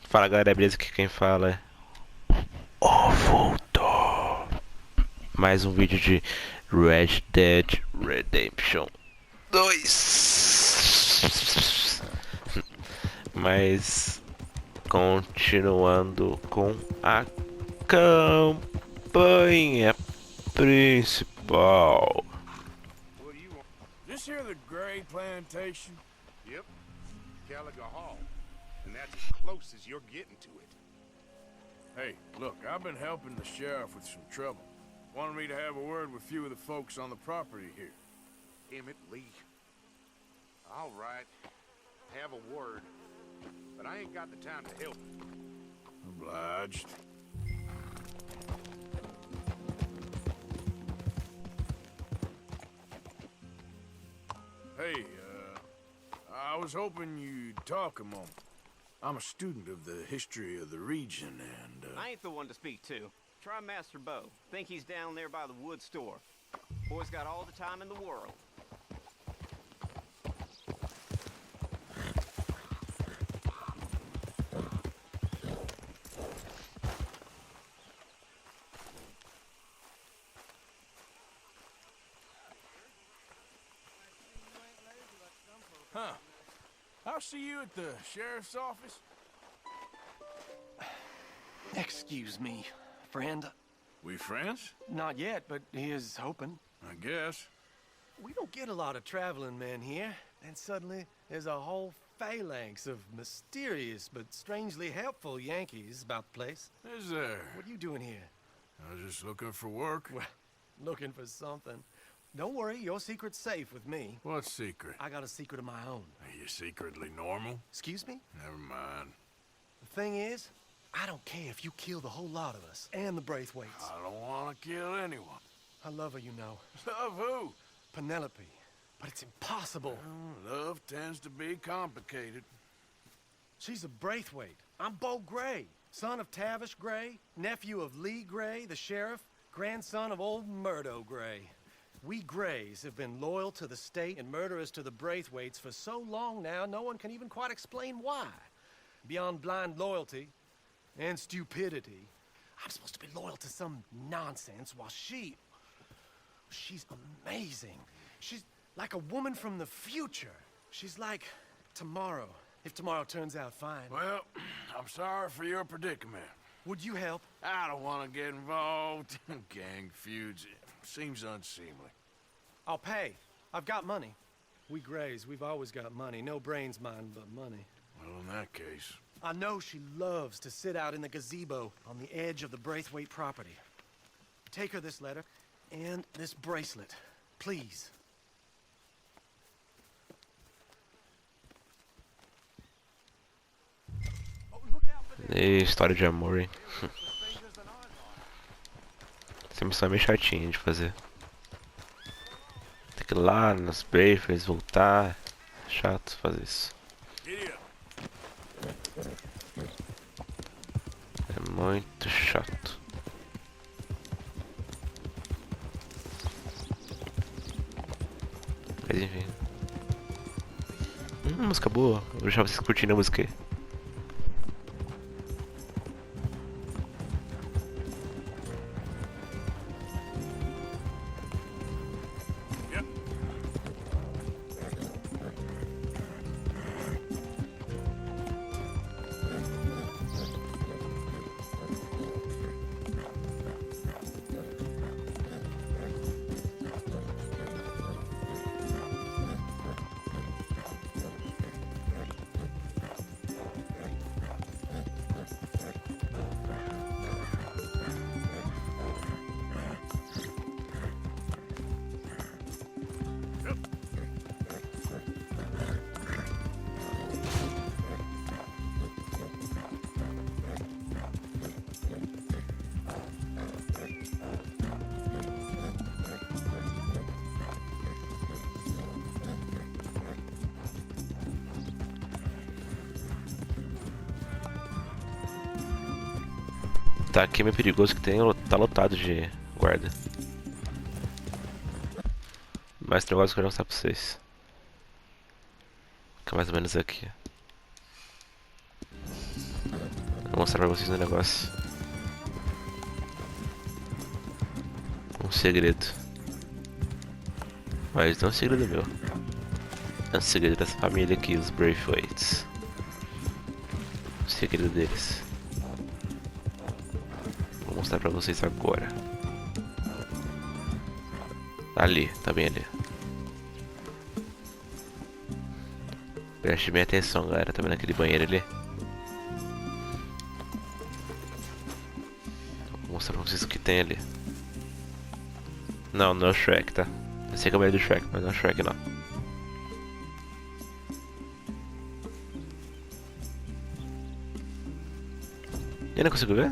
Fala galera, beleza? Aqui quem fala é o Vulto. Mais um vídeo de Red Dead Redemption 2. Mas continuando com a campanha principal. What do you want? This here the Gray Plantation? Yep, Caliga Hall. And that's as close as you're getting to it. Hey, look, I've been helping the sheriff with some trouble. Wanted me to have a word with a few of the folks on the property here. Emmett Lee. All right, have a word. But I ain't got the time to help. Obliged. Hey, I was hoping you'd talk a moment. I'm a student of the history of the region, and, I ain't the one to speak to. Try Master Bo. Think he's down there by the wood store. Boy's got all the time in the world. Huh. I'll see you at the sheriff's office. Excuse me, friend. We friends? Not yet, but he is hoping. I guess. We don't get a lot of traveling men here. And suddenly, there's a whole phalanx of mysterious but strangely helpful Yankees about the place. Is there? What are you doing here? I was just looking for work. Well, looking for something. Don't worry, your secret's safe with me. What secret? I got a secret of my own. Are you secretly normal? Excuse me? Never mind. The thing is, I don't care if you kill the whole lot of us and the Braithwayts. I don't want to kill anyone. I love her, you know. Love who? Penelope. But it's impossible. Well, love tends to be complicated. She's a Braithwaite. I'm Bo Gray, son of Tavish Gray, nephew of Lee Gray, the sheriff, grandson of old Murdo Gray. We Grays have been loyal to the state and murderous to the Braithwaites for so long now, no one can even quite explain why. Beyond blind loyalty and stupidity, I'm supposed to be loyal to some nonsense while she's amazing. She's like a woman from the future. She's like tomorrow, if tomorrow turns out fine. Well, I'm sorry for your predicament. Would you help? I don't want to get involved in gang feuds. It seems unseemly. I'll pay. I've got money. We Grays, we've always got money. No brains, mind, but money. Well, in that case... I know she loves to sit out in the gazebo on the edge of the Braithwaite property. Take her this letter and this bracelet, please. Oh, look out for them. E história de amor, hein? Essa missão é meio chatinha de fazer. Tem que ir lá nas Braithwayts, voltar. É chato fazer isso. Giddy up. É muito chato. Mas enfim. Música boa. Eu deixava vocês curtindo a música aí. Yep. Tá, aqui é meio perigoso que tá lotado de guarda. Mas tem um negócio que eu vou mostrar pra vocês. Fica mais ou menos aqui. mostrar pra vocês um negócio. Um segredo. Mas não é um segredo meu. É um segredo dessa família aqui, os braithwayts. O segredo deles. Vou mostrar pra vocês agora. Ali, tá bem ali. Preste bem atenção, galera. Tá vendo aquele banheiro ali? Vou mostrar pra vocês o que tem ali. Não, não é o Shrek, tá? Eu sei que é o banheiro do Shrek, mas não é o Shrek, não. Eu não consigo ver?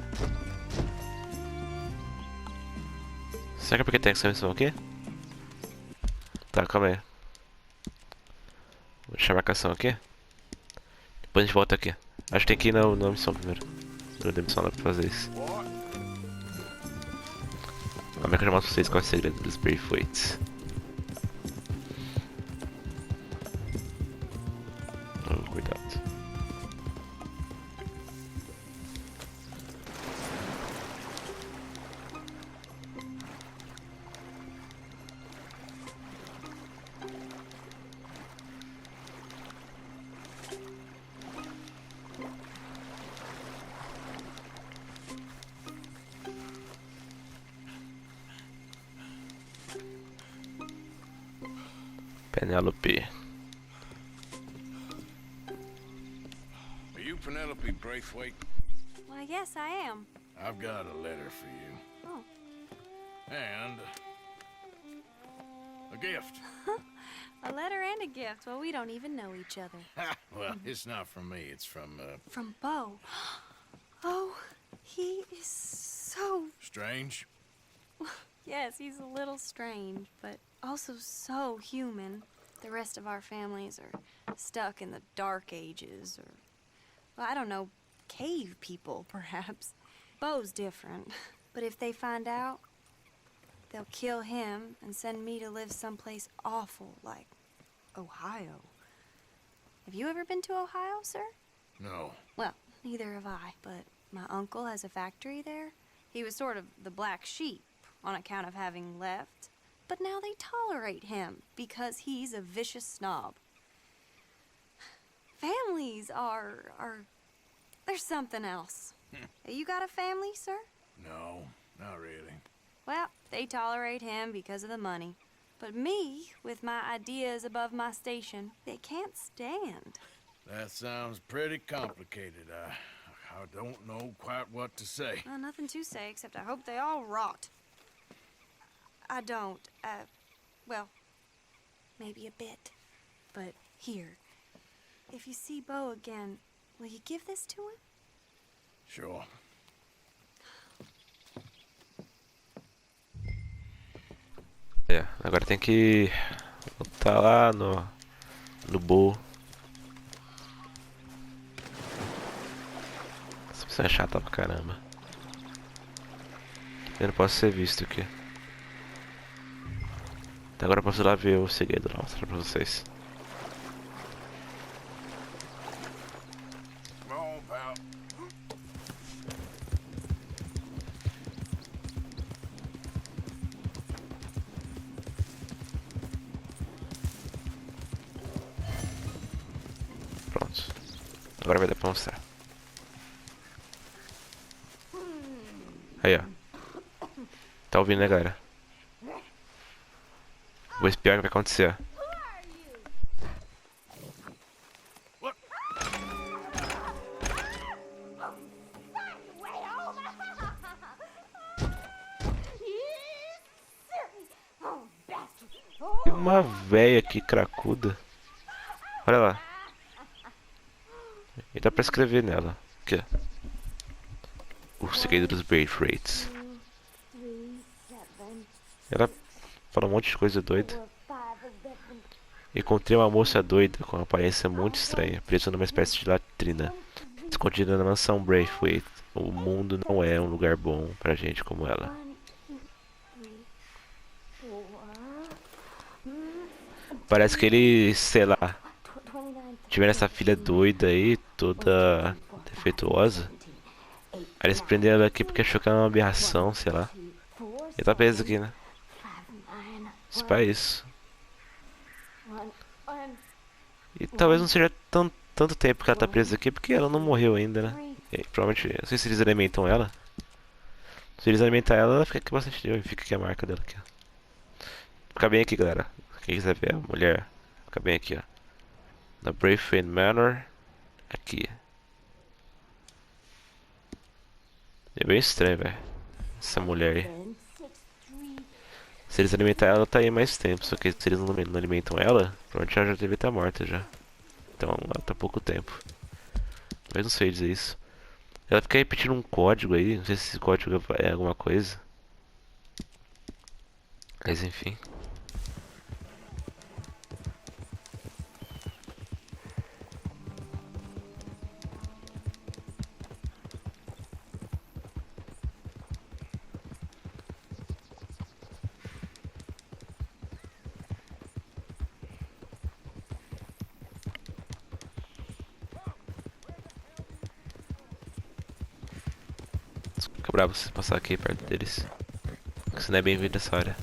Será que é porque tem essa missão aqui? Tá, calma aí. Vou deixar a marcação aqui. Depois a gente volta aqui. Acho que tem que ir na missão primeiro. Na missão dá pra fazer isso. Como é que eu já mostro pra vocês qual é o segredo dos braithwayts? Oh, cuidado. Penelope. Are you Penelope Braithwaite? Why, yes, I am. I've got a letter for you. Oh. And a gift. A letter and a gift. Well, we don't even know each other. Well, it's not from me. It's from, From Bo. Oh, he is so... Strange. Yes, he's a little strange, but also so human. The rest of our families are stuck in the dark ages, or... Well, I don't know, cave people, perhaps. Bo's different. But if they find out, they'll kill him and send me to live someplace awful, like Ohio. Have you ever been to Ohio, sir? No. Well, neither have I, but my uncle has a factory there. He was sort of the black sheep on account of having left, but now they tolerate him because he's a vicious snob. Families there's something else. You got a family, sir? No, not really. Well, they tolerate him because of the money. But me, with my ideas above my station, they can't stand. That sounds pretty complicated. I don't know quite what to say. Well, nothing to say, except I hope they all rot. I don't, well, maybe a bit. But here, if you see Bo again, will you give this to him? Sure. É, agora tem que voltar lá no Bo. Essa pessoa é chata pra caramba. Eu não posso ser visto aqui. Até agora eu posso ir lá ver o segredo lá, mostrar pra vocês. Come on, pal. Pronto. Agora vai dar pra mostrar. Aí, ó. Tá ouvindo, né, galera? Vou espiar o que vai acontecer. What? Tem uma véia aqui, cracuda. Olha lá. E dá pra escrever nela. Aqui, ó. O segredo dos braithwayts. Ela fala um monte de coisa doida. Encontrei uma moça doida com uma aparência muito estranha, presa numa espécie de latrina, escondida na mansão Braithwaite. O mundo não é um lugar bom pra gente como ela. Parece que eles, sei lá, tiveram essa filha doida aí, toda defeituosa, Aí eles prenderam ela aqui porque achou que era uma aberração, sei lá. Ele tá preso aqui, né? Isso pra isso. E talvez não seja tanto tempo que ela tá presa aqui porque ela não morreu ainda, né? E provavelmente, não sei se eles alimentam ela. Se eles alimentam ela, ela fica aqui bastante tempo. Fica aqui a marca dela aqui, ó. Fica bem aqui, galera. Quem quiser ver a mulher, fica bem aqui, ó. Na Braithwaite Manor. Aqui. É bem estranho, velho. Essa mulher aí. Se eles alimentar ela, ela tá aí mais tempo. Só que se eles não alimentam ela, provavelmente ela já deve estar morta já. Então ela tá pouco tempo. Mas não sei dizer isso. Ela fica repetindo um código aí. Não sei se esse código é alguma coisa. Mas enfim. Fica bravo se passar aqui perto deles. Porque você não é bem-vindo nessa área.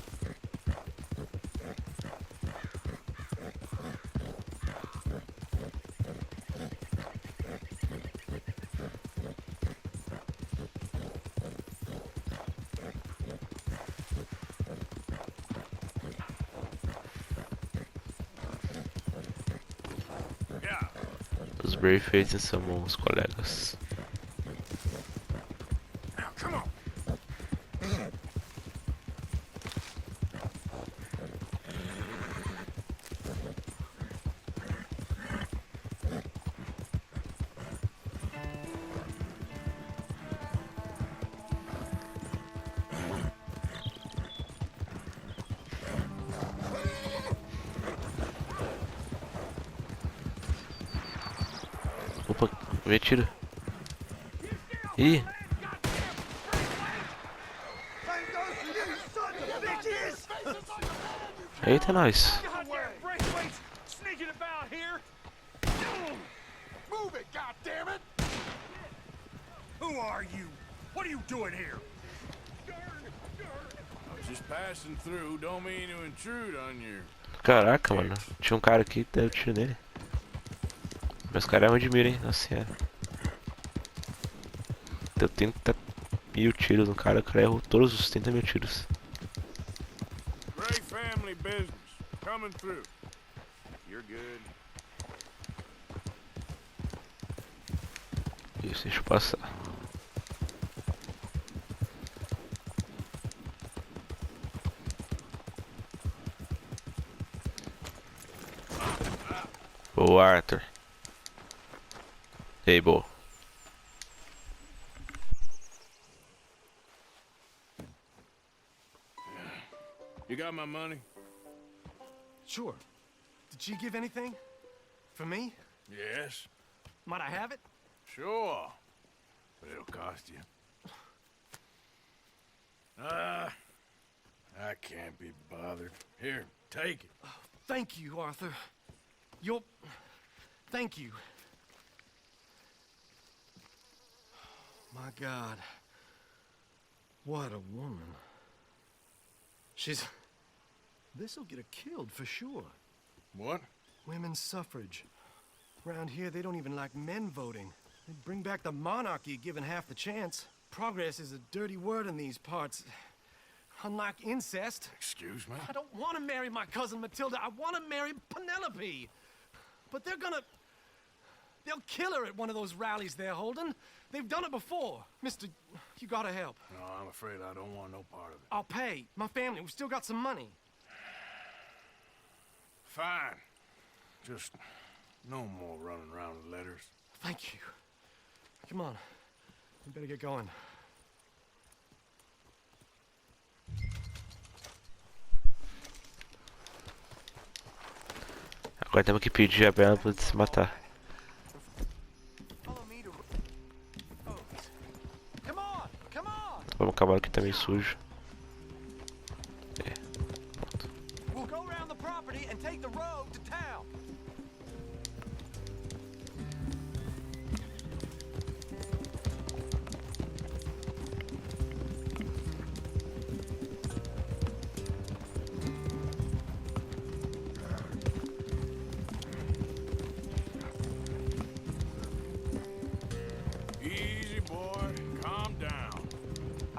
Os Braithwaites são bons colegas. Opa, vem tiro. Ih! Eita, nós. Braithwaite's sneaking about here. Move it, goddammit! Who are you? What are you doing here? I was just passing through. Don't mean to intrude on your... Caraca, mano. Tinha um cara aqui que deu tiro nele. Mas cara é ruim de mira, hein? Nossa senhora. Deu 30 mil tiros no cara, o cara errou todos os 30 mil tiros. Great family business. Coming through. You're good. Isso, deixa eu passar. Boa, Arthur. E aí, boa. You got my money? Sure. Did she give anything? For me? Yes. Might I have it? Sure. But it'll cost you. I can't be bothered. Here, take it. Thank you, Arthur. You'll... Thank you. My God. What a woman. She's... This'll get her killed for sure. What? Women's suffrage. Around here, they don't even like men voting. They'd bring back the monarchy given half the chance. Progress is a dirty word in these parts. Unlike incest. Excuse me? I don't want to marry my cousin Matilda. I want to marry Penelope. But they're gonna... They'll kill her at one of those rallies they're holding. They've done it before. Mister, you gotta help. No, I'm afraid I don't want no part of it. I'll pay. My family, we've still got some money. Fine. Just no more running around with letters. Thank you. Come on. We better get going. Agora temos que pedir a Bela pra se matar. Vamos acabar aqui também sujo. É. Pronto. We'll go around the property and take the road to town.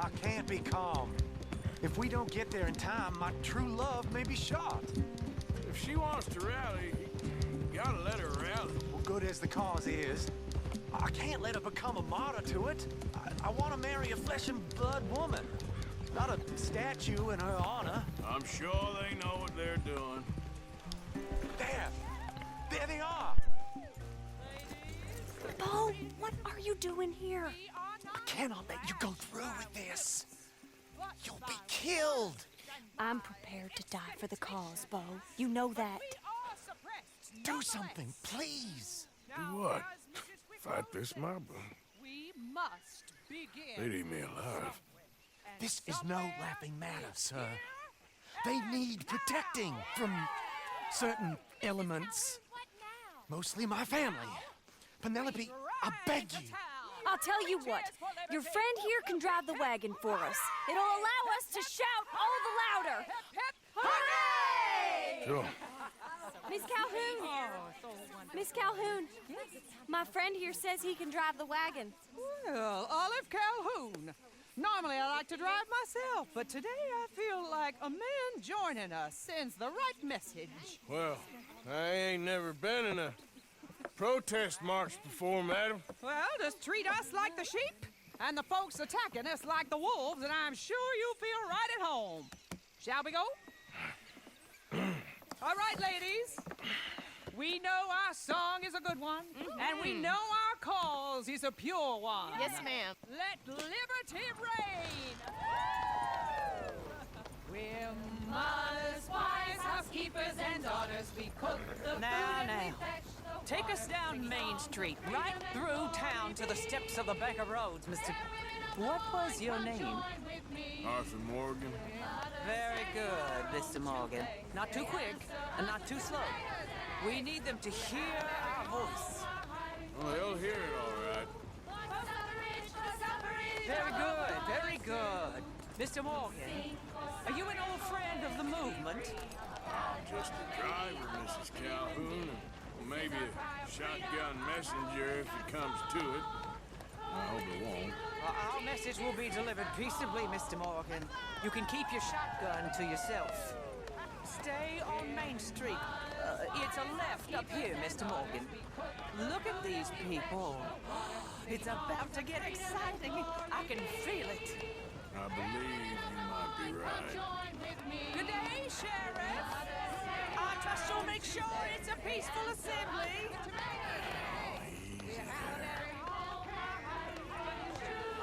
I can't be calm. If we don't get there in time, my true love may be shot. If she wants to rally, you gotta let her rally. Well, good as the cause is, I can't let her become a martyr to it. I want to marry a flesh and blood woman, not a statue in her honor. I'm sure they know what they're doing. There they are. Bo, what are you doing here? I cannot let you go through with this. You'll be killed. I'm prepared to die for the cause, Bo. You know that. Do something, please. Do what? Fight this mob? We must begin. They'd eat me alive. This is no laughing matter, sir. They need protecting from certain elements. Mostly my family. Penelope, I beg you. I'll tell you what. Your friend here can drive the wagon for us. It'll allow us to shout all the louder. Hooray! Sure. Miss Calhoun! Miss Calhoun! My friend here says he can drive the wagon. Well, Olive Calhoun. Normally I like to drive myself, but today I feel like a man joining us sends the right message. Well, I ain't never been in a protest march before, madam. Well, just treat us like the sheep, and the folks attacking us like the wolves, and I'm sure you'll feel right at home. Shall we go? All right, ladies. We know our song is a good one, and we know our cause is a pure one. Yes, ma'am. Let liberty reign! We're mothers, wives, housekeepers, and daughters. We cook the Now. Take us down Main Street, right through town to the steps of the Bank of Roads, Mr. What was your name? Arthur Morgan. Very good, Mr. Morgan. Not too quick and not too slow. We need them to hear our voice. Well, they'll hear it all right. Very good, very good. Mr. Morgan, are you an old friend of the movement? I'm just a driver, Mrs. Calhoun, and maybe a shotgun messenger if it comes to it. I hope it won't. Well, our message will be delivered peaceably, Mr. Morgan. You can keep your shotgun to yourself. Stay on Main Street. It's a left up here, Mr. Morgan. Look at these people. It's about to get exciting. I can feel it. I believe you might be right. Good day, Sheriff. I trust you'll make sure it's a peaceful assembly.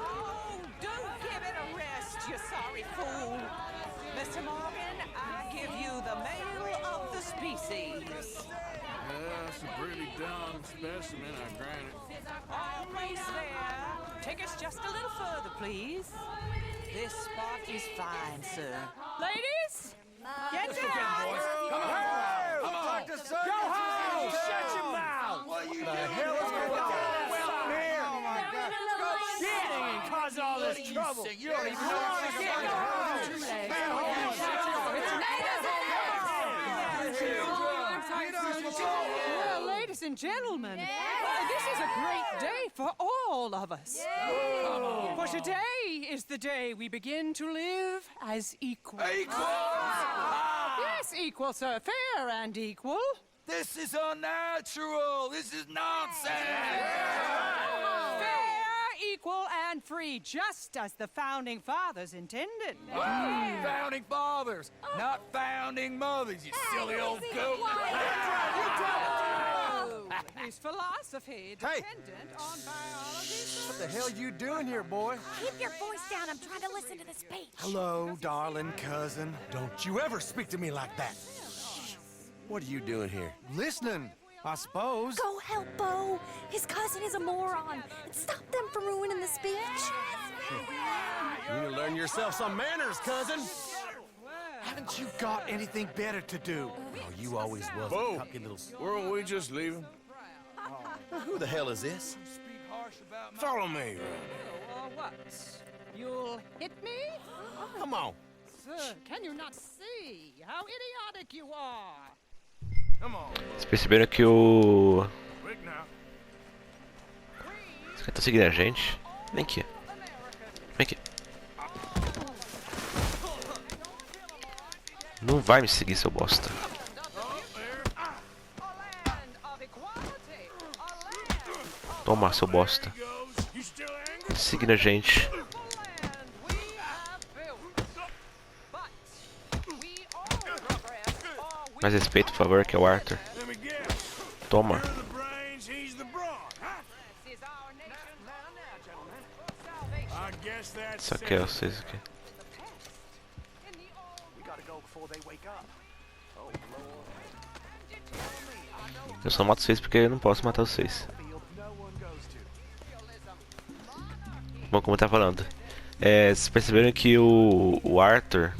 Oh, do give it a rest, you sorry fool. Mr. Morgan, I give you the male of the species. Yeah, that's a pretty dumb specimen, I grant it. Almost there. Take us just a little further, please. This spot is fine, sir. Ladies, get down! Come on! Go home! Shut your mouth! What are you doing? The hell is going on here? Oh my God! Get and cause all this trouble. You don't even know what you're getting. Well, ladies and gentlemen, this is a great day for all of us. For today is the day we begin to live as equals. Yes, equal, sir. Fair and equal. This is unnatural. This is nonsense. Fair, equal, and free, just as the Founding Fathers intended. Founding fathers, not founding mothers, you silly old goat. His philosophy dependent on biology. What the hell you doing here, boy? Keep your voice down. I'm trying to listen to the speech. Hello, darling cousin. Don't you ever speak to me like that. What are you doing here? Listening, I suppose. Go help Bo. His cousin is a moron. And stop them from ruining the speech. You need to learn yourself some manners, cousin. Haven't you got anything better to do? Oh, you always was Bo, a cocky little... weren't we just leaving? Who the hell is this? Follow me. Or what? You'll hit me? Come on. Sir, can you not see how idiotic you are? Come on. Vocês perceberam que o... Quick now. Os caras estão seguindo a gente? Vem aqui. Vem aqui. Não vai me seguir, seu bosta. Toma, seu bosta. Seguindo a gente. Mais respeito, por favor, que é o Arthur. Toma. Isso aqui é vocês aqui. Eu só mato vocês porque eu não posso matar vocês. Bom, como eu tava falando, vocês perceberam que o Arthur,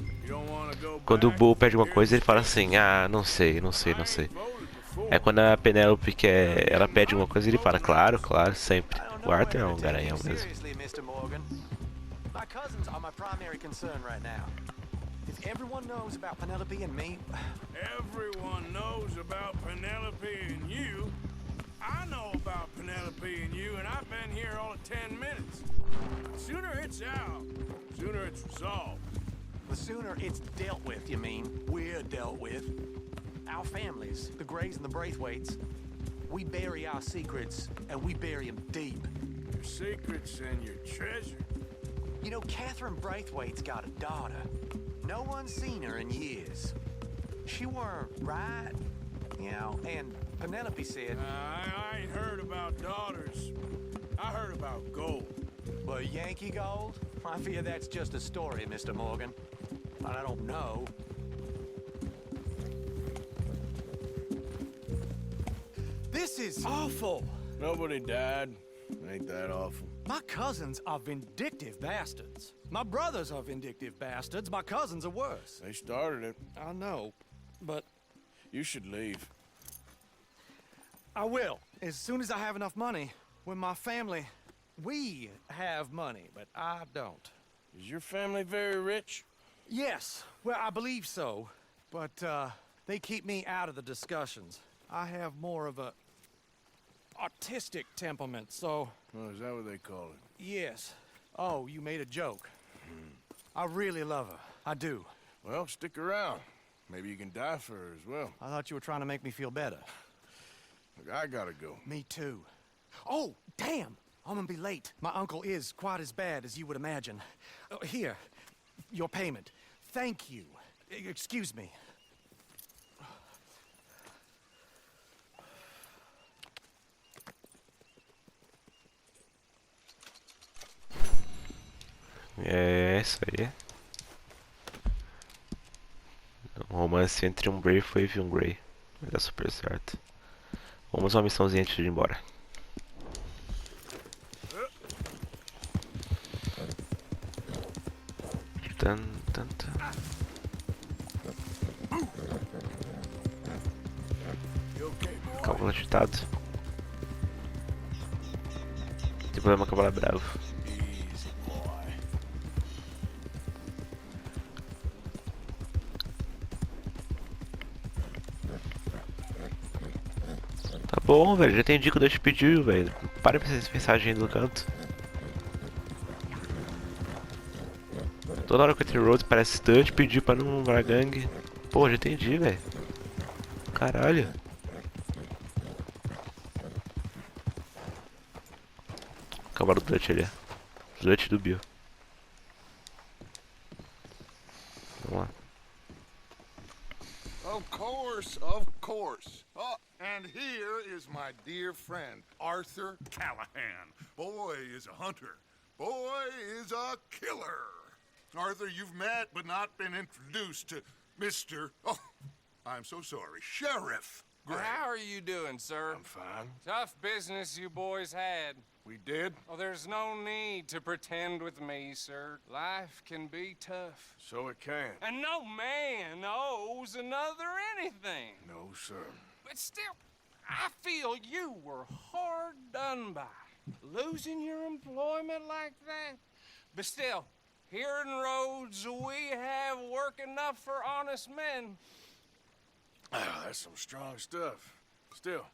quando o Bull pede alguma coisa, ele fala assim: ah, não sei. É quando a Penelope ela pede alguma coisa, ele fala: claro, sempre. O Arthur é um garanhão mesmo. My cousins are my primary concern right now. If everyone knows about Penelope and me... Everyone knows about Penelope and you. I know about Penelope and you, and I've been here all of 10 minutes. The sooner it's out, the sooner it's resolved. The sooner it's dealt with, you mean? We're dealt with. Our families, the Greys and the Braithwayts, we bury our secrets, and we bury them deep. Your secrets and your treasure. You know, Catherine Braithwaite's got a daughter. No one's seen her in years. She weren't right, you know, and Penelope said... I ain't heard about daughters. I heard about gold. But Yankee gold? I fear that's just a story, Mr. Morgan. But I don't know. This is awful. Nobody died. Ain't that awful? My cousins are vindictive bastards. My brothers are vindictive bastards. My cousins are worse. They started it. I know, but You should leave. I will. As soon as I have enough money. When my family... We have money, but I don't. Is your family very rich? Yes. Well, I believe so. But, they keep me out of the discussions. I have more of a... artistic temperament, so... Oh, is that what they call it? Yes. Oh, you made a joke. I really love her. I do. Well, stick around. Maybe you can die for her as well. I thought you were trying to make me feel better. Look, I gotta go. Me too. Oh, damn! I'm gonna be late. My uncle is quite as bad as you would imagine. Here, your payment. Thank you. Excuse me. É isso aí. Um romance entre um Braithwaite e um Grey. Vai dar super certo. Vamos uma missãozinha antes de ir embora. Tan, tan, tan. Cavalo agitado. Tem problema, cavalo é bravo. Tá bom, velho, já tem dica que eu te pediu, velho. Para pra essa mensagem aí do canto. Toda hora que eu entro no Road parece Stunt pedir pra não virar gangue. Pô, já entendi, velho. Caralho. Cavalo do Dutch ali. Dutch do Bill. Vamos lá. Of course, of course. Oh, and here is my dear friend, Arthur Callahan. Boy is a hunter. Boy is a killer. Arthur, you've met but not been introduced to Mr. Oh, I'm so sorry, Sheriff Gray. How are you doing, sir? I'm fine. Tough business you boys had. We did? Oh, there's no need to pretend with me, sir. Life can be tough. So it can. And no man owes another anything. No, sir. But still, I feel you were hard done by. Losing your employment like that. But still, here in Rhodes, we have work enough for honest men. Ah, that's some strong stuff. Still,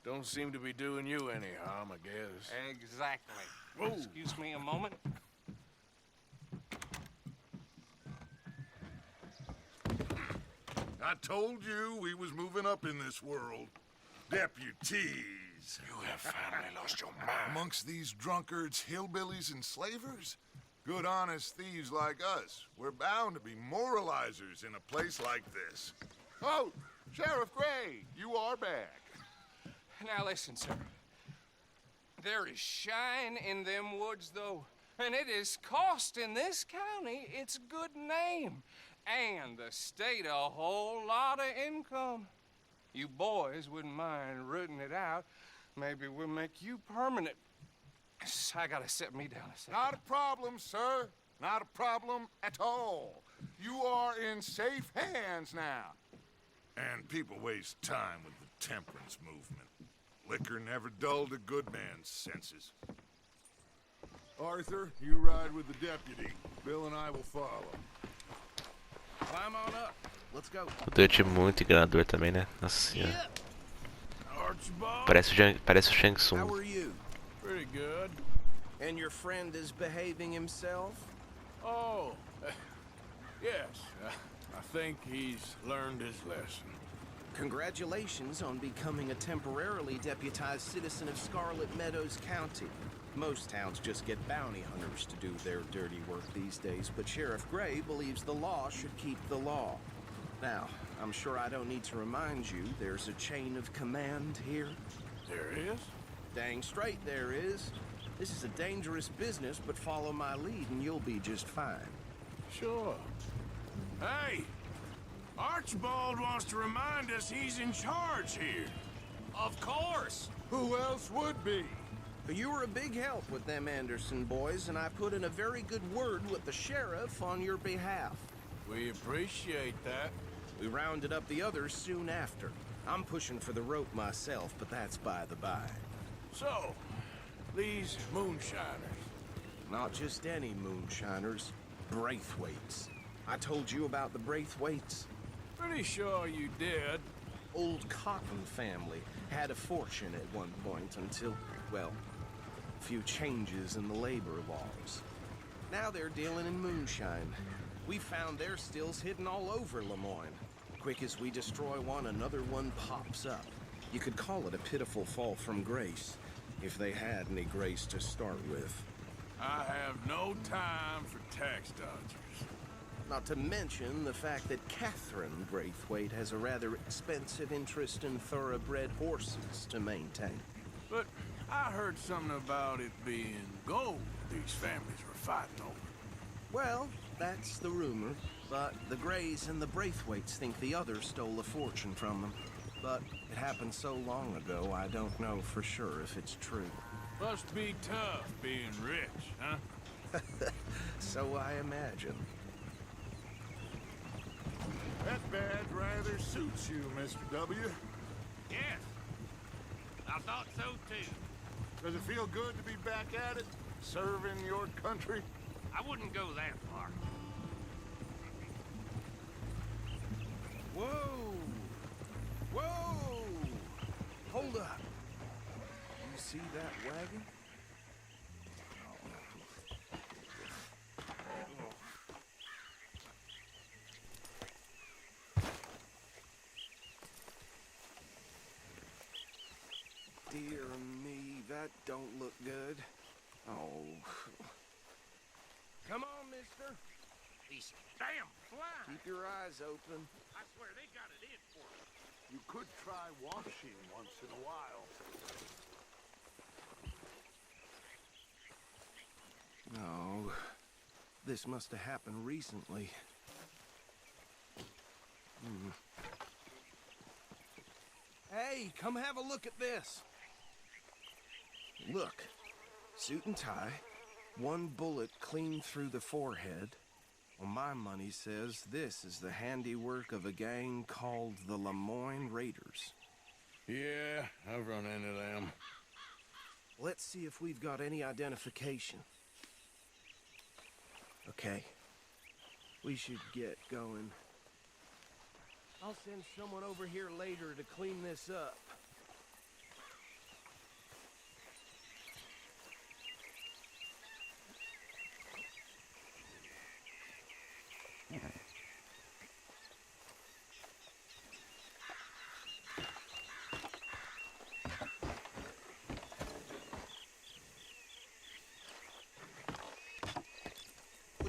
don't seem to be doing you any harm, I guess. Exactly. Whoa. Excuse me a moment. I told you we was moving up in this world. Deputies. You have finally lost your mind. Amongst these drunkards, hillbillies, and slavers? Good honest thieves like us. We're bound to be moralizers in a place like this. Oh, Sheriff Gray, you are back. Now listen, sir. There is shine in them woods, though, and it is costing this county its good name and the state a whole lot of income. You boys wouldn't mind rooting it out. Maybe we'll make you permanent. I gotta set me down a second. Not a problem, sir. Not a problem at all. You are in safe hands now. And people waste time with the temperance movement. Liquor never dulled a good man's senses. Arthur, you ride with the deputy. Bill and I will follow. Climb on up. Let's go. O Dutch é muito enganador também, né? Nossa senhora. Archibald? Parece o Shang How Tsung. are you? Pretty good. And your friend is behaving himself? Oh, yes. I think he's learned his lesson. Congratulations on becoming a temporarily deputized citizen of Scarlet Meadows County. Most towns just get bounty hunters to do their dirty work these days, but Sheriff Gray believes the law should keep the law. Now, I'm sure I don't need to remind you there's a chain of command here. There is? Dang straight there is. This is a dangerous business, but follow my lead and you'll be just fine. Sure. Hey! Archibald wants to remind us he's in charge here. Of course! Who else would be? You were a big help with them Anderson boys, and I put in a very good word with the sheriff on your behalf. We appreciate that. We rounded up the others soon after. I'm pushing for the rope myself, but that's by the by. So, these moonshiners. Not just any moonshiners. Braithwayts. I told you about the Braithwayts. Pretty sure you did. Old Cotton family had a fortune at one point until, well, a few changes in the labor laws. Now they're dealing in moonshine. We found their stills hidden all over Lemoyne. Quick as we destroy one, another one pops up. You could call it a pitiful fall from grace, if they had any grace to start with. I have no time for tax dodgers. Not to mention the fact that Catherine Braithwaite has a rather expensive interest in thoroughbred horses to maintain. But I heard something about it being gold these families were fighting over. Well, that's the rumor, but the Grays and the Braithwaites think the others stole a fortune from them. But it happened so long ago, I don't know for sure if it's true. Must be tough being rich, huh? So I imagine. That badge rather suits you, Mr. W. Yes. I thought so, too. Does it feel good to be back at it? Serving your country? I wouldn't go that far. Whoa! Whoa! Hold up. You see that wagon? Dear me, that don't look good. Oh. Come on, mister. These damn flies. Keep your eyes open. I swear they got it in for us. You could try washing once in a while. Oh, this must have happened recently. Hey, come have a look at this. Look, suit and tie, one bullet clean through the forehead. Well, my money says this is the handiwork of a gang called the Lemoyne Raiders. Yeah, I've run into them. Let's see if we've got any identification. Okay. We should get going. I'll send someone over here later to clean this up.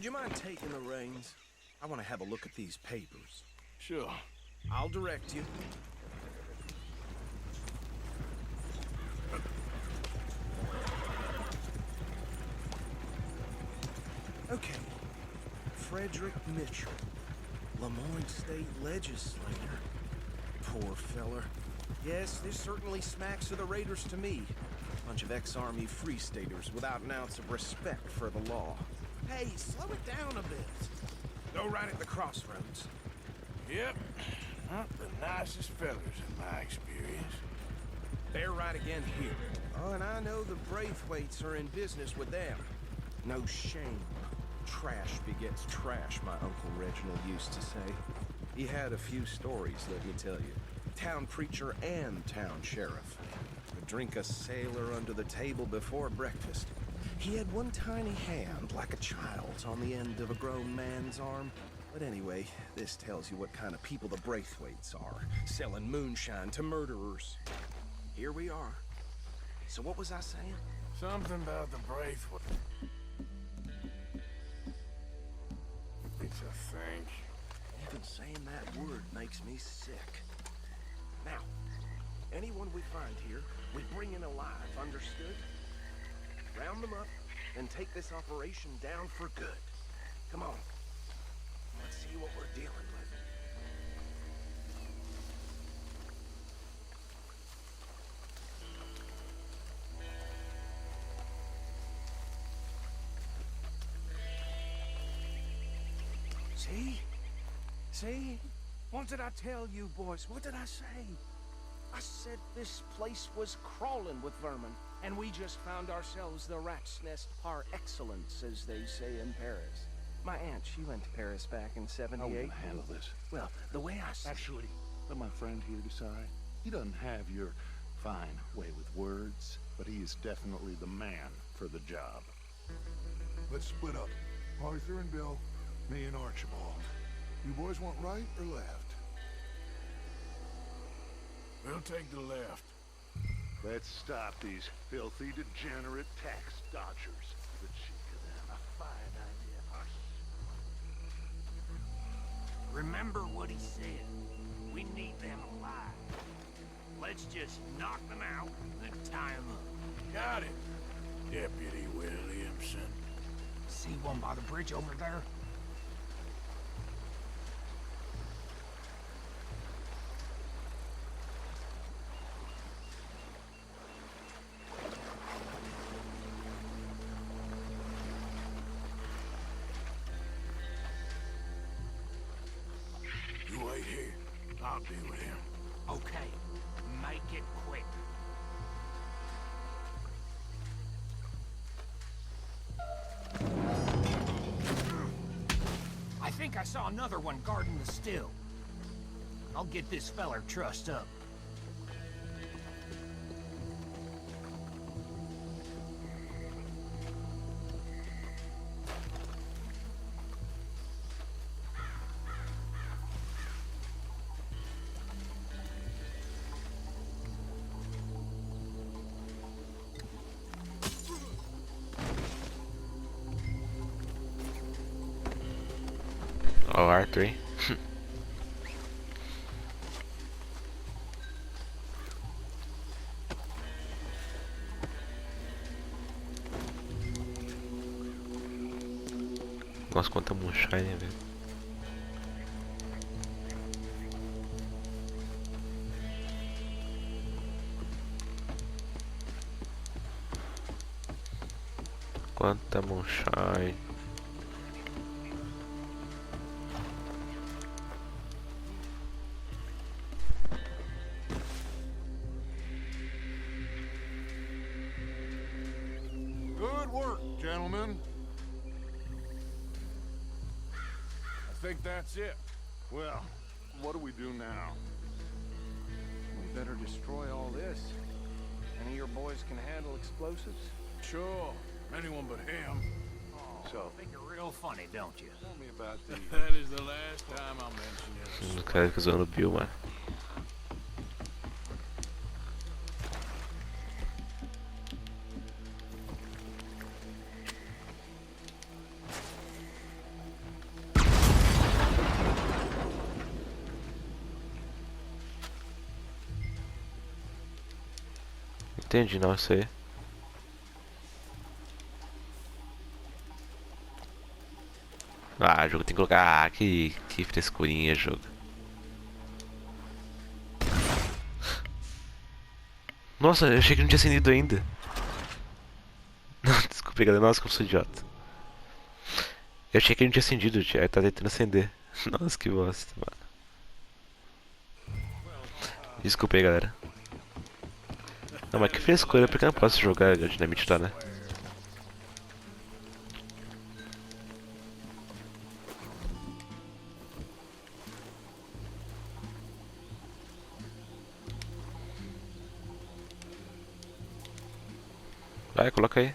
you mind taking the reins? I want to have a look at these papers. Sure. I'll direct you. Okay. Frederick Mitchell, Lemoyne State Legislator. Poor feller. Yes, this certainly smacks of the Raiders to me. Bunch of ex-Army Free Staters without an ounce of respect for the law. Hey, slow it down a bit. Go right at the crossroads. Yep. Not the nicest fellers in my experience. They're right again here. Oh, and I know the Braithwayts are in business with them. No shame. Trash begets trash, my Uncle Reginald used to say. He had a few stories, let me tell you. Town preacher and town sheriff. Would drink a sailor under the table before breakfast. He had one tiny hand, like a child's, on the end of a grown man's arm. But anyway, this tells you what kind of people the Braithwaites are, selling moonshine to murderers. Here we are. So what was I saying? Something about the Braithwaite. It's a thing. Even saying that word makes me sick. Now, anyone we find here, we bring in alive, understood? Round them up, and take this operation down for good. Come on. Let's see what we're dealing with. See? See? What did I tell you, boys? What did I say? I said this place was crawling with vermin, and we just found ourselves the rat's nest par excellence, as they say in Paris. My aunt, she went to Paris back in '78. How are we gonna handle this? Well, the way I see Actually, let my friend here decide. He doesn't have your fine way with words, but he is definitely the man for the job. Let's split up. Arthur and Bill, me and Archibald. You boys want right or left? We'll take the left. Let's stop these filthy, degenerate tax dodgers. The cheek of them, a fine idea. Remember what he said. We need them alive. Let's just knock them out, then tie them up. Got it, Deputy Williamson. See one by the bridge over there? You wait here. I'll deal with him. Okay, make it quick. I think I saw another one guarding the still. I'll get this feller trussed up. Oh, R3. Nossa, quanta moonshine, velho. Quanta moonshine. Good work, gentlemen. I think that's it. Well, what do we do now? We better destroy all this. Any of your boys can handle explosives? Sure. Anyone but him. So, Think you're real funny, don't you? tell me about the... That is the last time I'll mention O it. cara fica zoando o Bill, mano. Entendi não, isso aí. Ah, jogo tem que colocar. Ah, que frescurinha, jogo. Nossa, eu achei que não tinha acendido ainda. Não, desculpa, galera. Nossa, como eu sou idiota. Eu achei que ele não tinha acendido, aí tá tentando acender. Nossa, que bosta, mano. Desculpa aí, galera. Não, mas que frescura, porque eu não posso jogar a dinamite lá, né? Vai, coloca aí.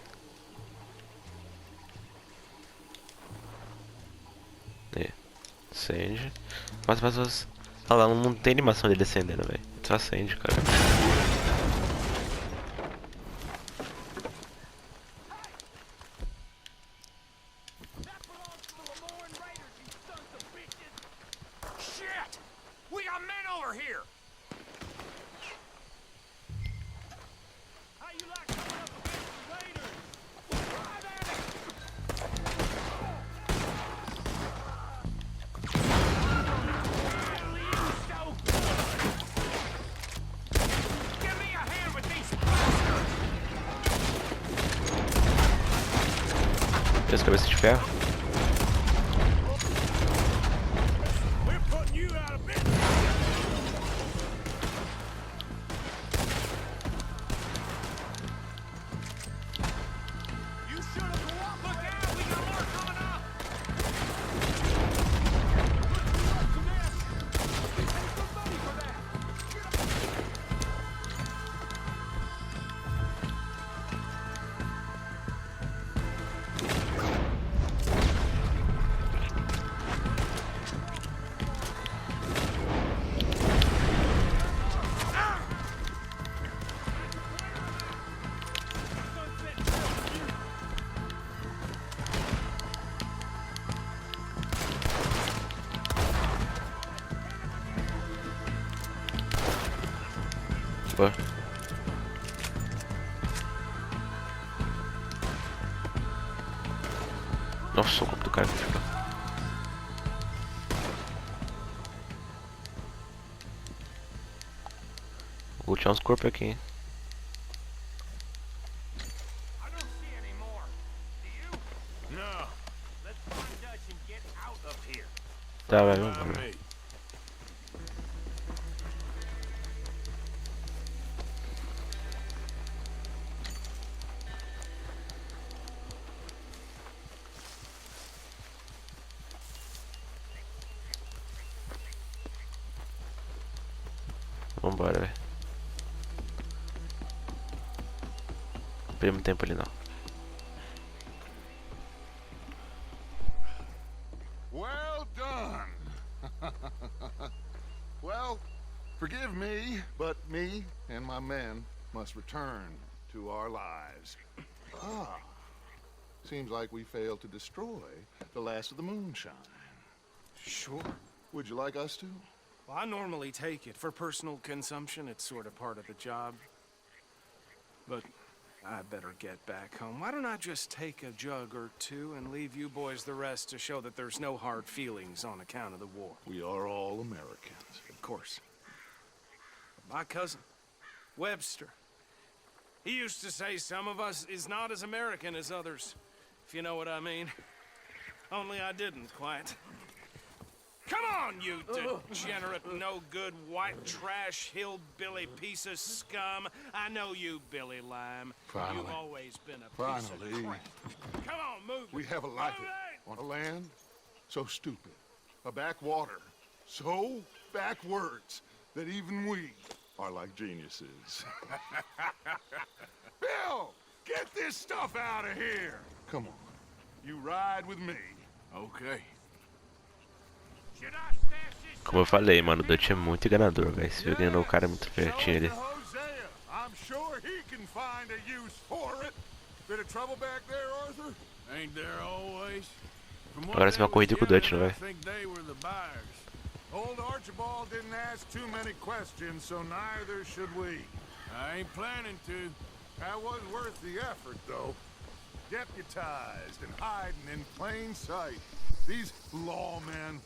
Acende. Mas. Olha lá, não tem animação dele acendendo, velho. Só acende, cara. Shit! We got men over here! How you like coming up against the raiders? Drive at it! Well, you so good! Give me a hand with these bastards! Tem as cabeças de ferro. We're putting you out of business. You should have walked. Look out! We got more coming up. Pay some money for that. Boa. Nossa, o corpo do cara. Vou tirar uns corpos aqui, hein. I don't see any more. Do you? No. Let's find Dutch and get out of here. Tá, vai, vambora. Vambora, velho. Não perdemos tempo ali não. Well done. Well, forgive me, but me and my men must return to our lives. Ah, seems like we failed to destroy the last of the moonshine. Sure. Would you like us to? Well, I normally take it for personal consumption. It's sort of part of the job. But I better get back home. Why don't I just take a jug or two and leave you boys the rest to show that there's no hard feelings on account of the war? We are all Americans. Of course. My cousin, Webster, he used to say some of us is not as American as others, if you know what I mean. Only I didn't quite. Come on, you degenerate, no-good, white trash, hillbilly piece of scum. I know you, Billy Lime. Finally. You've always been a piece of Finally. crap. Come on, move it. We have a life on a land so stupid, a backwater so backwards that even we are like geniuses. Bill, get this stuff out of here. Come on, you ride with me. Okay. Como eu falei, mano, o Dutch é muito enganador, velho. Se eu enganou o cara é muito pertinho ali. I'm sure he can find a use for it. Bit of trouble back there, Arthur? Ain't there always? Agora vai ser uma corrida com o Dutch, não vai? Old Archibald didn't ask too many questions, so neither should we. I ain't planning to. That was worth the effort, though. Deputized and hiding in plain sight. These lawmen,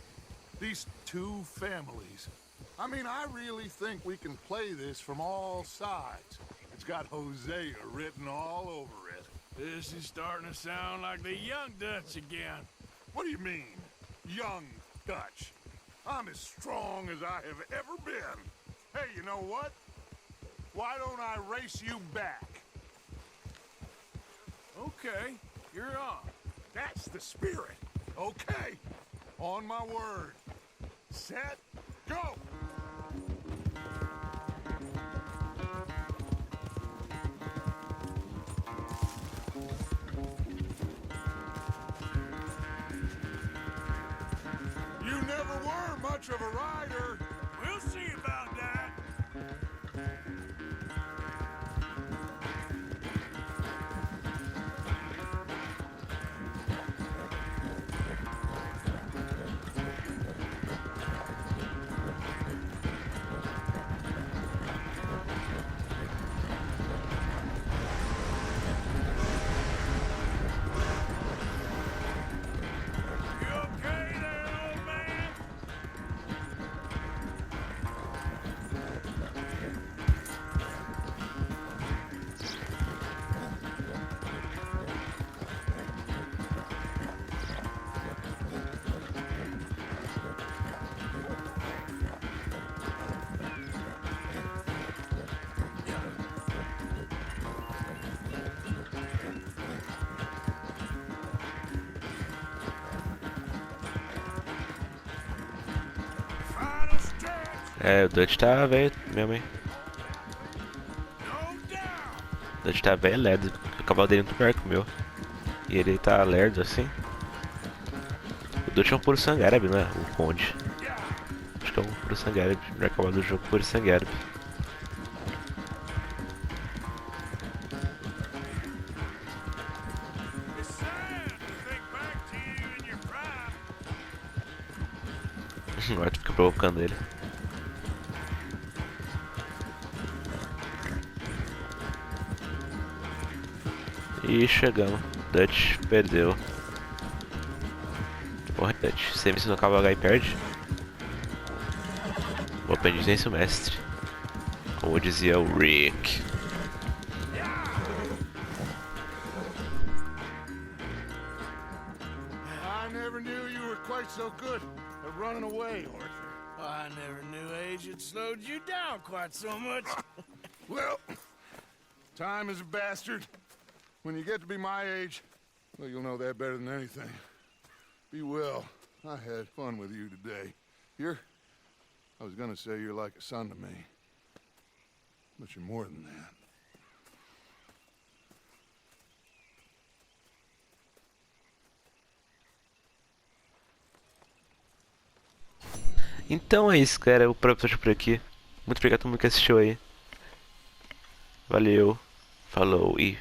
these two families. I mean, I really think we can play this from all sides. It's got Hosea written all over it. This is starting to sound like the Young Dutch again. What do you mean, young Dutch? I'm as strong as I have ever been. Hey, you know what? Why don't I race you back? Okay, you're on. That's the spirit. Okay. On my word. Set, go! You never were much of a rider. We'll see about that. You okay there, old man? Final stretch. É, o Dutch tá velho mesmo, hein? No down. O Dutch tá velho lerdo. O cavalo dele é muito maior que o meu. E ele tá lerdo assim. O Dutch é um puro sangue árabe, né? O Conde. Acho que é um puro sangue árabe. O melhor cavalo do jogo, puro sangue árabe. It's sad to think back to you in your prime. Agora tu fica provocando ele. E chegamos. Dutch perdeu. Porra, Dutch. Você me ensinou a cavalgar e perde? O aprendiz o mestre. Como dizia o Rick. I never knew you were quite so good at running away, Arthur. I never knew age had slowed you down quite so much. Well, time is a bastard. When you get to be my age, well, you'll know that better than anything. Be well. I had fun with you today. I was gonna say you're like a son to me. But you're more than that. Então é isso, cara. O próprio episódio por aqui. Muito obrigado a todo mundo que assistiu aí. Valeu. Falou e